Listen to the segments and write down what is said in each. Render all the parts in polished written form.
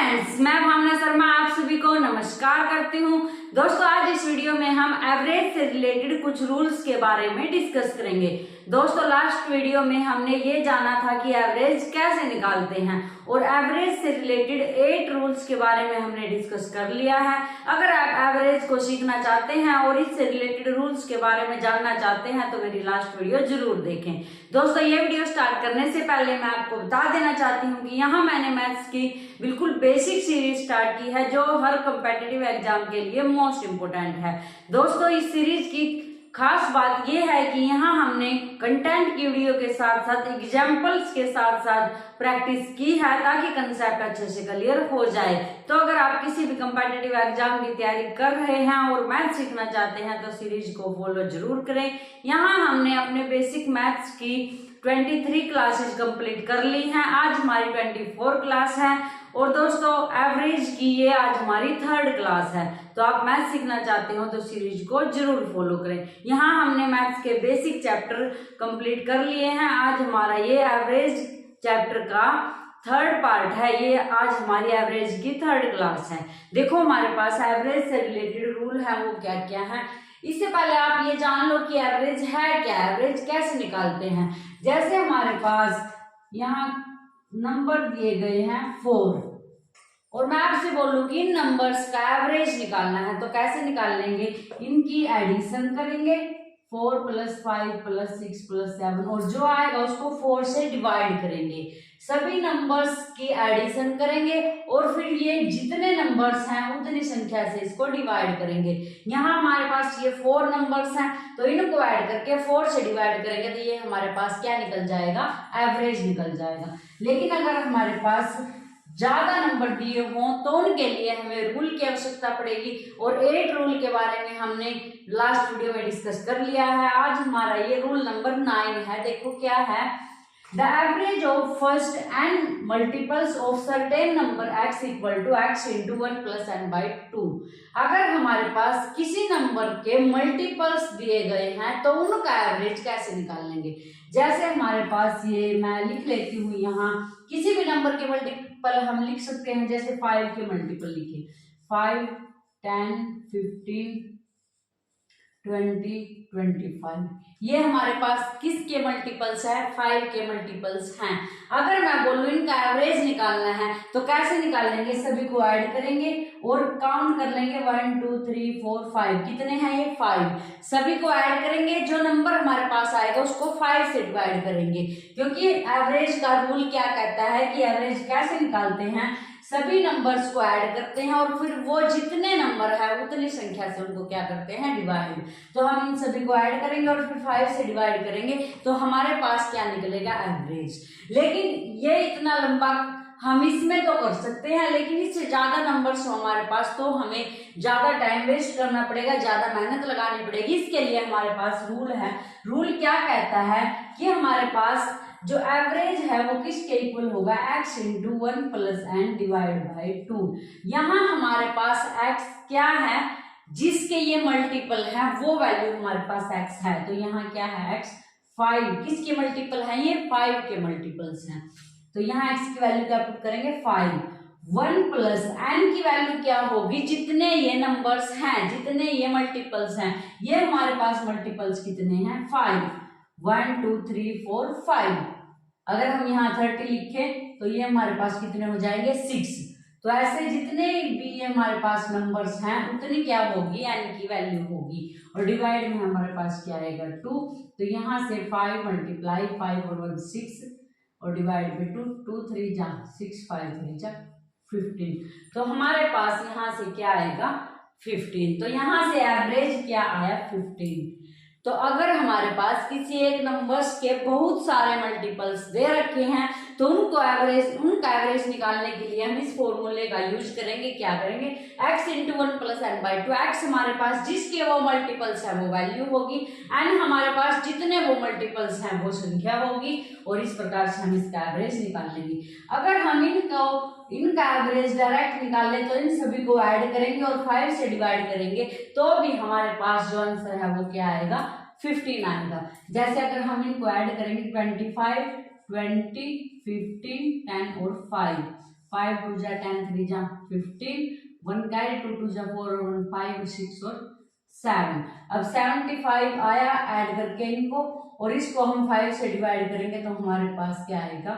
Friends, मैं भावना शर्मा आप सभी को नमस्कार करती हूँ। दोस्तों, आज इस वीडियो में हम एवरेज से रिलेटेड कुछ रूल्स के बारे में डिस्कस करेंगे। दोस्तों, लास्ट वीडियो में हमने ये जाना था कि एवरेज कैसे निकालते हैं और एवरेज से रिलेटेड 8 रूल्स के बारे में हमने डिस्कस कर लिया है। अगर आप एवरेज को सीखना चाहते हैं और इससे रिलेटेड रूल्स के बारे में जानना चाहते हैं तो मेरी लास्ट वीडियो जरूर देखें। दोस्तों, ये वीडियो स्टार्ट करने से पहले मैं आपको बता देना चाहती हूँ कि यहाँ मैंने मैथ्स की बिल्कुल बेसिक सीरीज स्टार्ट की है जो हर कॉम्पिटिटिव एग्जाम के लिए मोस्ट इम्पोर्टेंट है। दोस्तों, इस सीरीज की खास बात यह है कि यहाँ हमने कंटेंट की वीडियो के साथ साथ एग्जाम्पल्स के साथ साथ प्रैक्टिस की है ताकि कंसेप्ट अच्छे से क्लियर हो जाए। तो अगर आप किसी भी कॉम्पिटिटिव एग्जाम की तैयारी कर रहे हैं और मैथ सीखना चाहते हैं तो सीरीज को फॉलो जरूर करें। यहाँ हमने अपने बेसिक मैथ्स की 23 क्लासेस कंप्लीट कर ली हैं। आज हमारी 24 क्लास है और दोस्तों एवरेज की ये आज हमारी 3rd क्लास है। तो आप मैथ सीखना चाहते हो तो सीरीज को जरूर फॉलो करें। यहाँ हमने मैथ्स के बेसिक चैप्टर कंप्लीट कर लिए हैं। आज हमारा ये एवरेज चैप्टर का 3rd पार्ट है। ये आज हमारी एवरेज की 3rd क्लास है। देखो, हमारे पास एवरेज से रिलेटेड रूल है वो क्या क्या है। इससे पहले आप ये जान लो कि एवरेज है क्या, एवरेज कैसे निकालते हैं। जैसे हमारे पास यहाँ नंबर दिए गए हैं 4 और मैं आपसे बोलूं कि इन नंबर्स का एवरेज निकालना है तो कैसे निकाल लेंगे, इनकी एडिशन करेंगे 4 + 5 + 6 + 7 और जो आएगा उसको 4 से डिवाइड करेंगे। सभी नंबर्स की एडिशन करेंगे और फिर ये जितने नंबर्स हैं उतनी संख्या से इसको डिवाइड करेंगे। यहाँ हमारे पास ये 4 नंबर्स हैं तो इनको ऐड करके 4 से डिवाइड करेंगे तो ये हमारे पास क्या निकल जाएगा, एवरेज निकल जाएगा। लेकिन अगर हमारे पास ज्यादा नंबर दिए हों तो उनके लिए हमें रूल की आवश्यकता पड़ेगी और 8 रूल के बारे में हमने लास्ट वीडियो में डिस्कस कर लिया है। आज हमारा ये रूल नंबर 9 है। देखो क्या है, the average of first and multiples of certain number x = x × 1 + n/2। अगर हमारे पास किसी नंबर के मल्टीपल्स दिए गए हैं तो उनका एवरेज कैसे निकाल लेंगे। जैसे हमारे पास ये मैं लिख लेती हूँ, यहाँ किसी भी नंबर के मल्टीपल हम लिख सकते हैं। जैसे 5 के मल्टीपल लिखे 5, 10, 15, 20, 25। ये हमारे पास किसके मल्टीपल्स है, 5 के मल्टीपल्स हैं। अगर मैं बोलूं इनका एवरेज निकालना है तो कैसे निकाल लेंगे, सभी को ऐड करेंगे और काउंट कर लेंगे 1, 2, 3, 4, 5। कितने हैं ये, 5। सभी को ऐड करेंगे, जो नंबर हमारे पास आएगा उसको 5 से डिवाइड करेंगे। क्योंकि एवरेज का रूल क्या कहता है कि एवरेज कैसे निकालते हैं, सभी नंबर्स को ऐड करते हैं और फिर वो जितने नंबर है उतनी संख्या से उनको क्या करते हैं, डिवाइड। तो हम इन सभी को ऐड करेंगे और फिर 5 से डिवाइड करेंगे तो हमारे पास क्या निकलेगा, एवरेज। लेकिन ये इतना लंबा हम इसमें तो कर सकते हैं, लेकिन इससे ज्यादा नंबर्स हो हमारे पास तो हमें ज्यादा टाइम वेस्ट करना पड़ेगा, ज्यादा मेहनत लगानी पड़ेगी। इसके लिए हमारे पास रूल है। रूल क्या कहता है कि हमारे पास जो एवरेज है वो किसके इक्वल होगा, x × 1 + n / 2। यहाँ हमारे पास x क्या है, जिसके ये मल्टीपल है वो वैल्यू हमारे पास x है। तो यहाँ क्या है, x 5 किसके मल्टीपल है, ये 5 के मल्टीपल्स हैं। तो यहाँ x की वैल्यू क्या पुट करेंगे, 5। 1 + n की वैल्यू क्या होगी, जितने ये नंबर्स हैं, जितने ये मल्टीपल्स हैं। ये हमारे पास मल्टीपल्स कितने हैं, 5। 1, 2, 3, 4, 5। अगर हम यहाँ 30 लिखें तो ये हमारे पास कितने हो जाएंगे, 6। तो ऐसे जितने भी हमारे पास नंबर्स हैं उतनी क्या होगी, n की वैल्यू होगी। और डिवाइड में हमारे पास क्या आएगा, 2। तो यहाँ से 5 × 5 और 1 6 और डिवाइड में 2, 2 3 जा 6, 5 3 जा 15। तो हमारे पास यहाँ से क्या आएगा, 15। तो यहाँ से एवरेज क्या आया, 15। तो अगर हमारे पास किसी एक नंबर्स के बहुत सारे मल्टीपल्स दे रखे हैं तो उनका एवरेज निकालने के लिए हम इस फॉर्मूले का यूज करेंगे। क्या करेंगे, x × 1 + n/2। x हमारे पास जिसके वो मल्टीपल्स है वो वैल्यू होगी, n हमारे पास जितने वो मल्टीपल्स हैं वो संख्या होगी और इस प्रकार से हम इसका एवरेज निकाल लेंगे। अगर हम इनका एवरेज डायरेक्ट निकाल ले तो इन सभी को ऐड करेंगे और 5 से डिवाइड करेंगे तो भी हमारे पास जो आंसर है वो क्या आएगा, 15 आएगा। जैसे अगर हम इनको ऐड करेंगे 25, 20, 15, 10 और 5 5 2 जा 10 3 जा 15, 1 कैरी 2 2 जा 4 और 1 5 6 और 7। अब 75 आया, ऐड करके इनको और इसको हम 5 से डिवाइड करेंगे तो हमारे पास क्या आएगा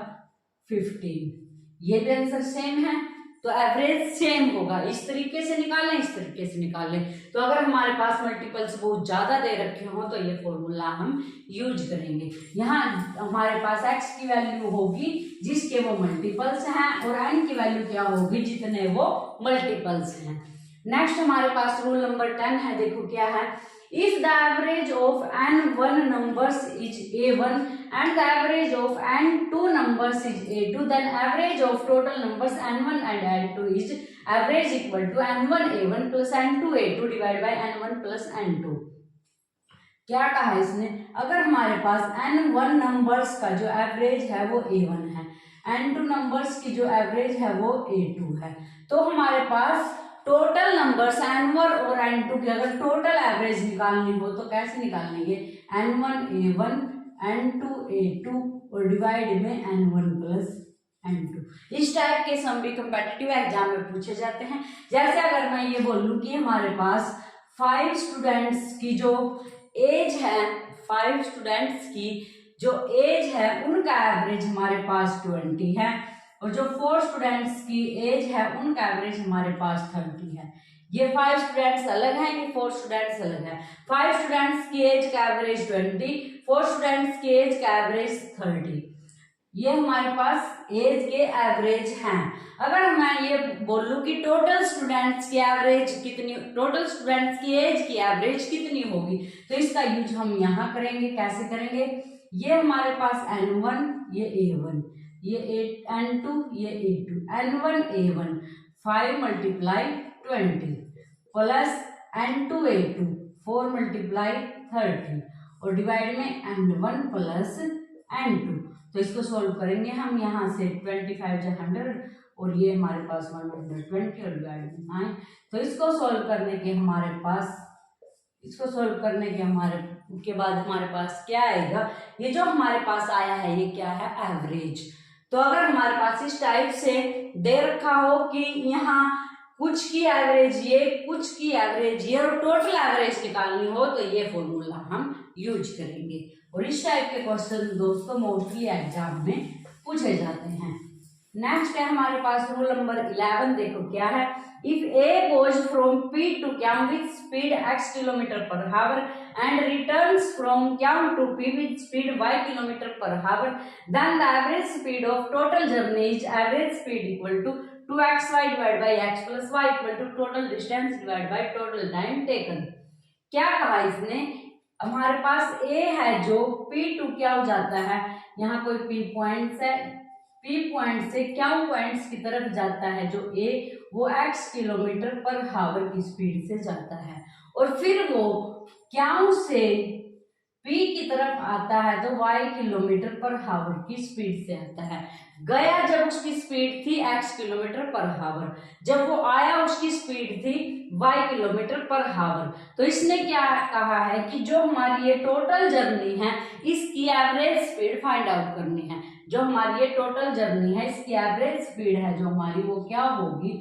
15। ये भी आंसर सेम है, तो एवरेज सेम होगा। इस तरीके से निकालें, इस तरीके से निकालें। तो अगर हमारे पास मल्टीपल्स बहुत ज्यादा दे रखे हो तो ये फॉर्मूला हम यूज करेंगे। यहाँ हमारे पास x की वैल्यू होगी जिसके वो मल्टीपल्स हैं और n की वैल्यू क्या होगी जितने वो मल्टीपल्स हैं। नेक्स्ट हमारे पास रूल नंबर 10 है, देखो क्या है। If the average of n1 numbers is a1 and the average of n2 numbers is a2, then average of total numbers n1 and n2 is average equal to n1 a1 plus n2 a2 divided by n1 plus n2। क्या कहा इसने, अगर हमारे पास n1 numbers का जो average है वो a1 है, n2 नंबर्स की जो एवरेज है वो a2 है, तो हमारे पास टोटल नंबर्स n1 और n2 की अगर टोटल एवरेज निकालनी हो तो कैसे निकालेंगे, n1 a1 n2 a2 और डिवाइड में n1 प्लस n2। इस टाइप के सम भी कम्पिटिटिव एग्जाम में पूछे जाते हैं। जैसे अगर मैं ये बोलूं कि हमारे पास 5 स्टूडेंट्स की जो एज है, 5 स्टूडेंट्स की जो एज है उनका एवरेज हमारे पास 20 है और जो 4 स्टूडेंट्स की एज है उनका एवरेज हमारे पास 30 है। ये 5 स्टूडेंट्स अलग हैं, ये 4 स्टूडेंट्स अलग हैं। 5 स्टूडेंट्स की एज का एवरेज 20, 4 स्टूडेंट्स की एज का एवरेज 30। ये हमारे पास एज के एवरेज हैं। अगर मैं ये बोलूं कि टोटल स्टूडेंट्स की एवरेज कितनी, टोटल स्टूडेंट्स की एज की एवरेज कितनी होगी, तो इसका यूज हम यहाँ करेंगे। कैसे करेंगे, ये हमारे पास n1, ये a1, ये n2, ये a2, n1 a1 5 multiply 20 plus n2 a2 4 multiply 30 और डिवाइड में n1 प्लस n2। तो इसको सॉल्व करेंगे हम, यहाँ से 25 जा 100 और ये हमारे पास 120 और डिवाइड में 9। तो इसको सॉल्व करने के हमारे पास, इसको सॉल्व करने के बाद हमारे पास क्या आएगा, ये जो हमारे पास आया है ये क्या है, एवरेज। तो अगर हमारे पास इस टाइप से दे रखा हो कि यहाँ कुछ की एवरेज ये, कुछ की एवरेज ये और टोटल एवरेज निकालनी हो तो ये फॉर्मूला हम यूज करेंगे। और इस टाइप के क्वेश्चन दोस्तों मोस्टली एग्जाम में पूछे जाते हैं। नेक्स्ट है हमारे पास रूल नंबर 11, देखो क्या है। If A goes from P to Q with speed x km/h and returns from Q to P with speed y km/h, then the average speed of total journey is average speed equal to 2xy divided by x plus y equal to total distance divided by total time taken। क्या कहा इसने, हमारे पास A है जो P to Q जाता है, यहाँ कोई P पॉइंट्स है, P पॉइंट से Q पॉइंट्स की तरफ जाता है जो A, वो x km/h की स्पीड से जाता है और फिर वो Q से P की तरफ आता है तो y km/h की स्पीड से आता है। गया जब उसकी स्पीड थी x km/h, जब वो आया उसकी स्पीड थी y km/h। तो इसने क्या कहा है कि जो हमारी ये टोटल जर्नी है इसकी एवरेज स्पीड फाइंड आउट करनी है। जो हमारी ये टोटल जर्नी है इसकी एवरेज स्पीड है जो हमारी, वो क्या होगी,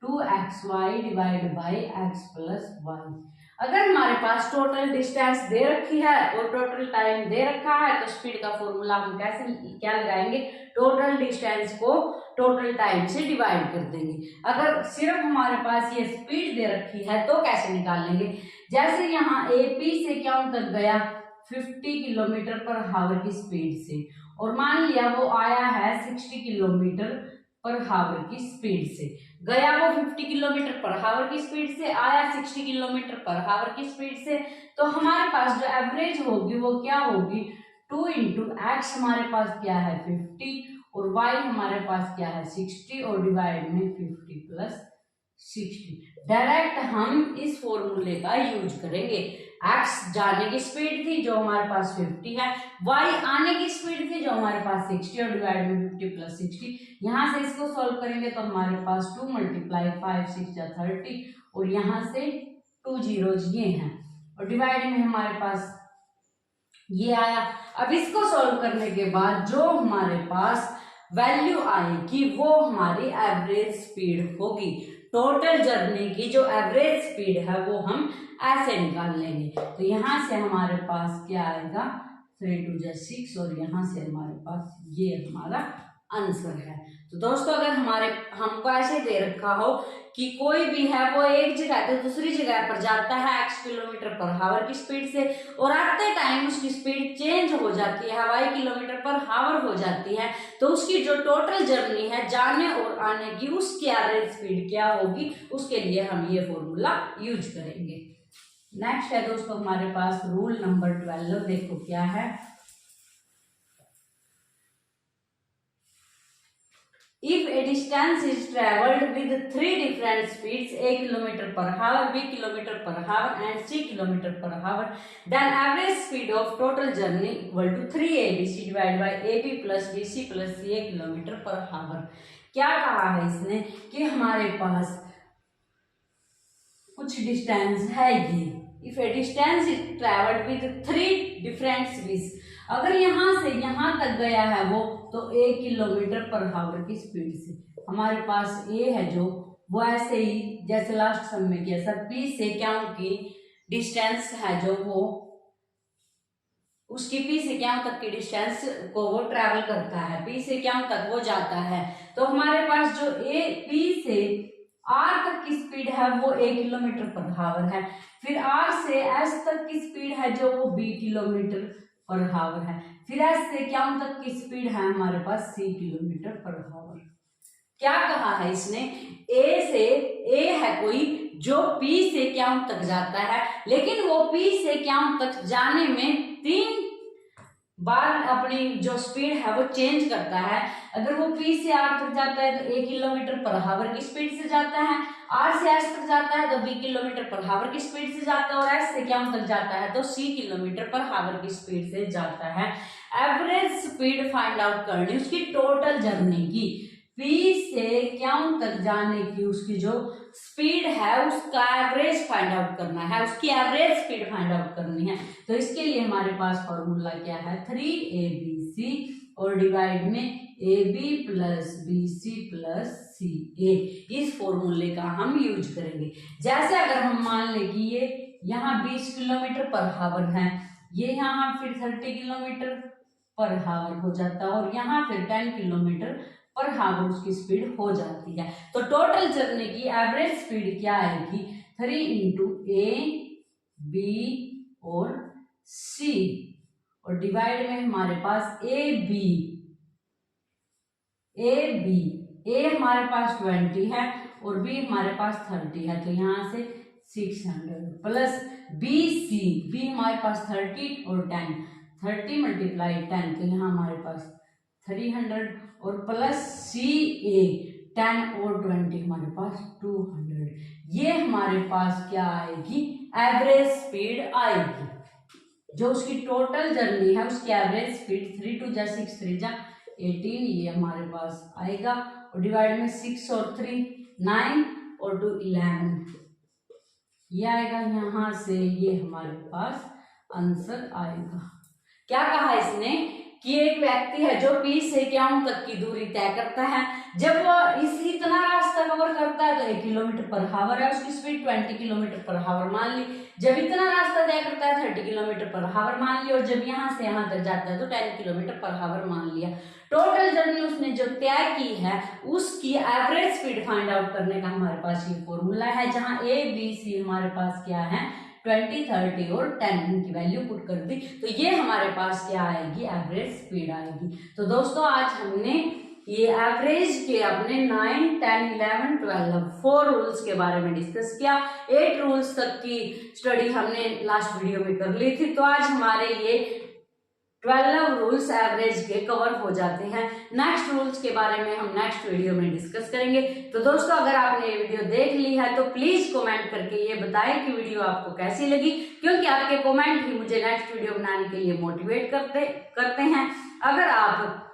2xy divide by x plus y. अगर हमारे पास टोटल डिस्टेंस दे रखी है और टोटल टाइम दे रखा है तो स्पीड का फॉर्मूला हम कैसे क्या लगाएंगे, टोटल डिस्टेंस को टोटल टाइम से डिवाइड कर देंगे। अगर सिर्फ हमारे पास ये स्पीड दे रखी है तो कैसे निकालेंगे, जैसे यहाँ AP से क्या तक गया 50 km/h की स्पीड से और मान लिया वो आया है 60 km/h की स्पीड से, गया वो 50 km/h की स्पीड से, आया 60 km/h की स्पीड से, तो हमारे पास जो एवरेज होगी वो क्या होगी, 2 × x हमारे पास क्या है 50 और y हमारे पास क्या है 60 और डिवाइड में 50 प्लस 60। डायरेक्ट हम इस फॉर्मूले का यूज करेंगे। x जाने की स्पीड थी जो हमारे पास 50 है, y आने की स्पीड थी जो हमारे पास 60 और डिवाइड में 50 प्लस 60। यहाँ से इसको सॉल्व करेंगे तो हमारे पास 2 × 5 6 जा 30 और यहाँ से 2 zeros ये हैं और डिवाइड में हमारे पास ये आया। अब इसको सॉल्व करने के बाद जो हमारे पास वैल्यू आएगी वो हमारी एवरेज स्पीड होगी। टोटल जर्नी की जो एवरेज स्पीड है वो हम ऐसे निकाल लेंगे। तो यहाँ से हमारे पास क्या आएगा, 3 2 6 और यहाँ से हमारे पास ये हमारा आंसर है। तो दोस्तों अगर हमको ऐसे दे रखा हो कि कोई भी है वो एक जगह से दूसरी जगह पर जाता है x किलोमीटर पर हावर की स्पीड से, और आते टाइम उसकी स्पीड चेंज हो जाती है, y किलोमीटर पर हावर हो जाती है, तो उसकी जो टोटल जर्नी है जाने और आने की उसकी एवरेज स्पीड क्या होगी, उसके लिए हम ये फॉर्मूला यूज करेंगे। नेक्स्ट है दोस्तों हमारे पास रूल नंबर 12। देखो क्या है, if a distance is traveled with 3 different speeds, a kilometer per hour, b kilometer per hour and c kilometer per hour, then average speed of total journey equal to 3abc divided by ab plus bc plus ca kilometer per hour। क्या कहा है इसने कि हमारे पास कुछ distance है ये, if a distance is traveled with 3 different speeds, अगर यहाँ से यहाँ तक गया है वो तो 1 किलोमीटर पर हावर की स्पीड से, हमारे पास ए है जो वो ऐसे ही जैसे लास्ट सम में किया सर, पी से क्या की डिस्टेंस है जो वो उसकी पी से क्या तक की डिस्टेंस को वो ट्रैवल करता है, पी से क्या तक वो जाता है। तो हमारे पास जो ए पी से आर तक की स्पीड है वो 1 किलोमीटर पर हावर है, फिर आर से एस तक की स्पीड है जो वो 20 किलोमीटर पर हावर है, फिर एस से क्या तक की स्पीड है हमारे पास 3 किलोमीटर पर हावर। क्या कहा है इसने, ए है कोई जो पी से क्या तक जाता है, लेकिन वो पी से क्या तक जाने में 3 बार अपनी जो स्पीड है वो चेंज करता है। अगर वो पी से आर तक जाता है तो 1 किलोमीटर पर हावर की स्पीड से जाता है, आर से एस तक जाता है तो 20 किलोमीटर पर हावर की स्पीड से जाता है, और एस से क्या तक जाता है तो 3 किलोमीटर पर हावर की स्पीड से जाता है। एवरेज स्पीड फाइंड आउट करनी उसकी टोटल जर्नी की, पी से क्या तक जाने की उसकी जो स्पीड है उसका एवरेज फाइंड आउट करना है, उसकी एवरेज स्पीड फाइंड आउट करनी है। तो इसके लिए हमारे पास फॉर्मूला क्या है, 3abc और डिवाइड में ab plus bc plus ca, इस फॉर्मूले का हम यूज करेंगे। जैसे अगर हम मान लें कि ये यहाँ 20 किलोमीटर पर हावर है, ये यहाँ फिर 30 किलोमीटर पर हावर हो जाता है, और यहाँ फिर 10 किलोमीटर पर हावर उसकी स्पीड हो जाती है। तो टोटल जर्नी की एवरेज स्पीड क्या आएगी, 3 इंटू ए बी और सी, और डिवाइड में हमारे पास ए हमारे पास 20 है और बी हमारे पास 30 है, तो यहाँ से 600 प्लस बी हमारे पास 30 और 10, 30 मल्टीप्लाई 10 तो यहाँ हमारे पास 300 और प्लस सी ए 10 और 20 हमारे पास 200। ये हमारे पास क्या आएगी, एवरेज स्पीड आएगी, जो उसकी टोटल जर्नी है उसकी एवरेज स्पीड 3 2 6 3 18, ये हमारे पास आएगा, और डिवाइड में 6 और 3 9 और 2 11, ये आएगा यहाँ से, ये हमारे पास आंसर आएगा। क्या कहा इसने कि एक व्यक्ति है जो पी से क्या तक की दूरी तय करता है, जब वो इतना रास्ता कवर करता है तो 1 किलोमीटर पर हावर है, उसकी स्पीड 20 किलोमीटर पर हावर मान ली, जब इतना रास्ता तय करता है 30 किलोमीटर पर हावर मान ली, और जब यहाँ से यहाँ तक जाता है तो 10 किलोमीटर पर हावर मान लिया। टोटल जर्नी उसने जो तय की है उसकी एवरेज स्पीड फाइंड आउट करने का हमारे पास ये फॉर्मूला है, जहाँ ए बी सी हमारे पास क्या है 20 30 और 10 इनकी वैल्यू पुट कर दी, तो ये हमारे पास क्या आएगी, एवरेज स्पीड आएगी। तो दोस्तों आज हमने ये एवरेज के अपने 9 10 11 12 4 रूल्स के बारे में डिस्कस किया। 8 रूल्स तक की स्टडी हमने लास्ट वीडियो में कर ली थी, तो आज हमारे ये 12 रूल्स एवरेज के कवर हो जाते हैं। नेक्स्ट रूल्स के बारे में हम नेक्स्ट वीडियो में डिस्कस करेंगे। तो दोस्तों अगर आपने ये वीडियो देख ली है तो प्लीज कमेंट करके ये बताएं कि वीडियो आपको कैसी लगी, क्योंकि आपके कमेंट ही मुझे नेक्स्ट वीडियो बनाने के लिए मोटिवेट करते हैं। अगर आप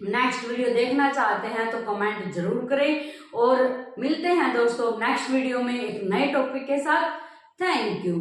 नेक्स्ट वीडियो देखना चाहते हैं तो कमेंट जरूर करें, और मिलते हैं दोस्तों नेक्स्ट वीडियो में एक नए टॉपिक के साथ। Thank you.